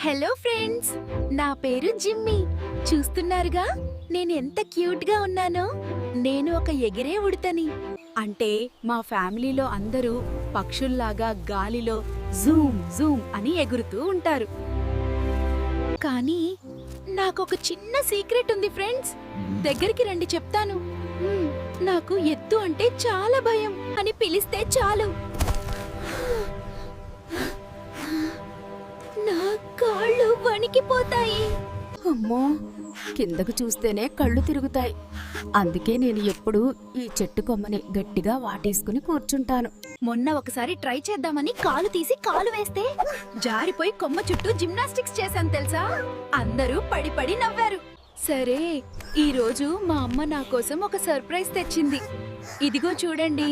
Hello friends, నా పేరు Jimmy. చూస్తున్నారుగా నేను ఎంత క్యూట్ గా ఉన్నానో. నేను ఒక ఎగిరే ఉడతని. అంటే మా ఫ్యామిలీలో అందరూ పక్షుల్లాగా గాలిలో జూమ్ జూమ్ అని ఎగురుతూ ఉంటారు. కానీ నాకొక చిన్న సీక్రెట్ ఉంది ఫ్రెండ్స్. దగ్గరికి రండి చెప్తాను. నాకు ఎత్తు అంటే చాలా భయం. అని పిలిస్తే చాలు నా కాళ్ళు వణికిపోతాయి. అమ్మో, కిందకు చూస్తేనే కళ్ళు తిరుగుతాయి. అందుకే నేను ఎప్పుడూ ఈ చెట్టు కొమ్మని గట్టిగా వాటేసుకుని కూర్చుంటాను. మొన్న ఒకసారి ట్రై చేద్దామని కాలు తీసి కాలు వేస్తే జారిపోయి కొమ్మ చుట్టూ జిమ్నాస్టిక్స్ చేశాను తెలుసా. అందరూ పడి పడి నవ్వారు. సరే, ఈ రోజు మా అమ్మ నా కోసం ఒక సర్ప్రైజ్ తెచ్చింది. ఇదిగో చూడండి,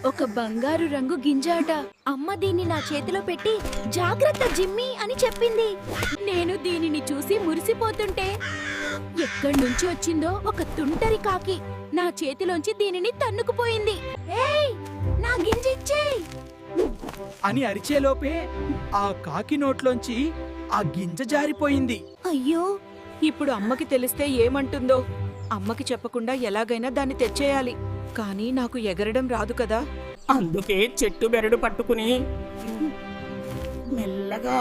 ఒక బంగారు రంగు గింజాట. అమ్మ దీన్ని నా చేతిలో పెట్టి జాగ్రత్త జిమ్మీ అని చెప్పింది. నేను దీనిని చూసి మురిసిపోతుంటే ఎక్కడి నుంచి వచ్చిందో ఒక తుంటరి కాకి నా చేతిలోంచి దీనిని తన్నుకుపోయింది. ఏయ్, నా గింజ ఇచ్చేయ్ అని అరిచేలోపే ఆ కాకి నోట్లోంచి ఆ గింజ జారిపోయింది. అయ్యో, ఇప్పుడు అమ్మకి తెలిస్తే ఏమంటుందో. అమ్మకి చెప్పకుండా ఎలాగైనా దాన్ని తెచ్చేయాలి. కానీ నాకు ఎగరడం రాదు కదా. అందుకే చెట్టు బెరడు పట్టుకుని మెల్లగా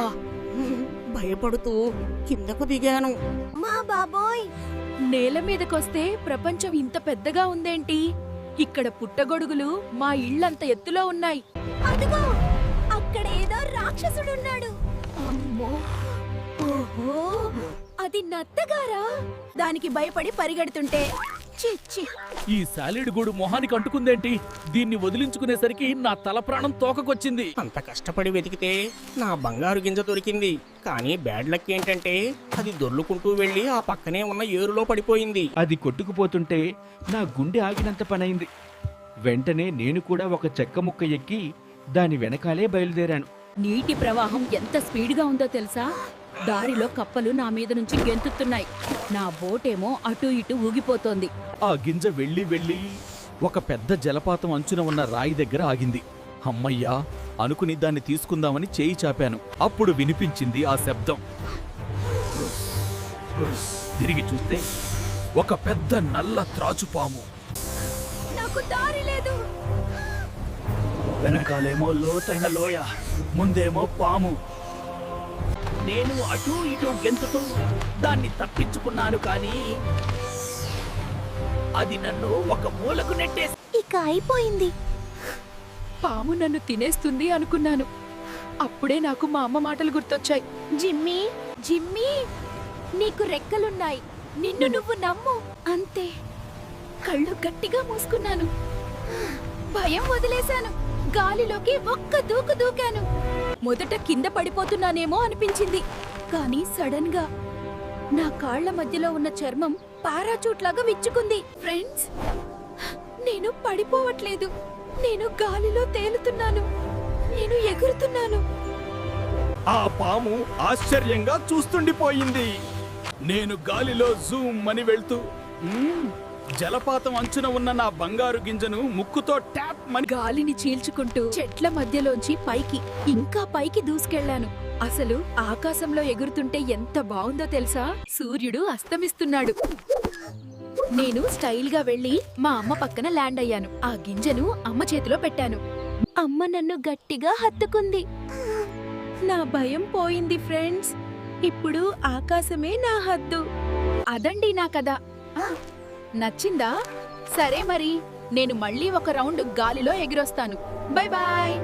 భయపడుతూ కిందకు దిగాను. మా బాబోయ్, నేల మీదకొస్తే ప్రపంచం ఇంత పెద్దగా ఉందేంటి? ఇక్కడ పుట్టగొడుగులు మా ఇళ్ళంత ఎత్తులో ఉన్నాయి. అదిగో అక్కడ ఏదో రాక్షసుడున్నాడు. అమ్మో, ఓహో, అది నత్తగారా? దానికి భయపడి పరిగెడుతుంటే చిచ్చి. ఈ సాలిడ్ గూడు మొహానికి అంటుకుందేంటి? దీన్ని వదిలించుకునేసరికి నా తల ప్రాణం తోకకొచ్చింది. అంత కష్టపడి వెతికితే నా బంగారు గింజ దొరికింది. కానీ బ్యాడ్ లక్ ఏంటంటే అది దొర్లుకుంటూ వెళ్లి ఆ పక్కనే ఉన్న ఏరులో పడిపోయింది. అది కొట్టుకుపోతుంటే నా గుండె ఆగినంత పనైంది. వెంటనే నేను కూడా ఒక చెక్క ముక్క ఎక్కి దాని వెనకాలే బయలుదేరాను. నీటి ప్రవాహం ఎంత స్పీడ్గా ఉందో తెలుసా? దారిలో కప్పలు నా మీద నుంచి గెంతుతున్నాయి. నా బోటేమో అటు ఇటు ఊగిపోతోంది. ఆ గింజ వెళ్ళి వెళ్ళి ఒక పెద్ద జలపాతం అంచున ఉన్న రాయి దగ్గర ఆగింది. అమ్మయ్యా అనుకుని దాన్ని తీసుకుందామని చేయి చాపాను. అప్పుడు వినిపించింది ఆ శబ్దం. తిరిగి చూస్తే ఒక పెద్ద నల్ల త్రాచుపాము. నాకు దారి లేదు. వెనకాలేమో లోతైన లోయ, ముందేమో పాము. నేను అటూ ఇటూ గెంతుతూ దాన్ని తప్పించుకున్నాను, కానీ అది నన్ను ఒక మూలకు నెట్టేసి. ఇక అయిపోయింది. పాము నన్ను తినేస్తుంది అనుకున్నాను. అప్పుడే నాకు మా అమ్మ మాటలు గుర్తొచ్చాయి. జిమ్మీ, జిమ్మీ, నీకు రెక్కలున్నాయి. నిన్ను నువ్వు నమ్ము. అంతే. కళ్ళు గట్టిగా మూసుకున్నాను. భయం వదిలేశాను. గాలిలోకి ఒక్క దూకు దూకాను. మొదట కింద పడిపోతున్నానేమో అనిపించింది. కానీ సడన్ గా నా కాళ్ల మధ్యలో ఉన్న చర్మం పారాచూట్ లాగా విచ్చుకుంది. ఫ్రెండ్స్, నేను పడిపోవట్లేదు. నేను గాలిలో తేలుతున్నాను. నేను ఎగురుతున్నాను. ఆ పాము ఆశ్చర్యంగా చూస్తుండిపోయింది. నేను గాలిలో జూమ్ అని వెళ్తూ జలపాతం అంచున ఉన్న నా బంగారు గింజను ముక్కుతో ట్యాప్ మని గాలిని చీల్చుకుంటూ చెట్ల మధ్యలోంచి పైకి, ఇంకా పైకి దూసుకెళ్లాను. అసలు ఆకాశంలో ఎగురుతుంటే ఎంత బాగుందో తెలుసా? సూర్యుడు అస్తమిస్తున్నాడు. నేను స్టైల్ గా వెళ్లి మా అమ్మ పక్కన ల్యాండ్ అయ్యాను. ఆ గింజను అమ్మ చేతిలో పెట్టాను. అమ్మ నన్ను గట్టిగా హత్తుకుంది. నా భయం పోయింది ఫ్రెండ్స్. ఇప్పుడు ఆకాశమే నా హద్దు. అదండి నా కథ. నచ్చిందా? సరే మరి, నేను మళ్ళీ ఒక రౌండ్ గాలిలో ఎగిరొస్తాను. Bye bye.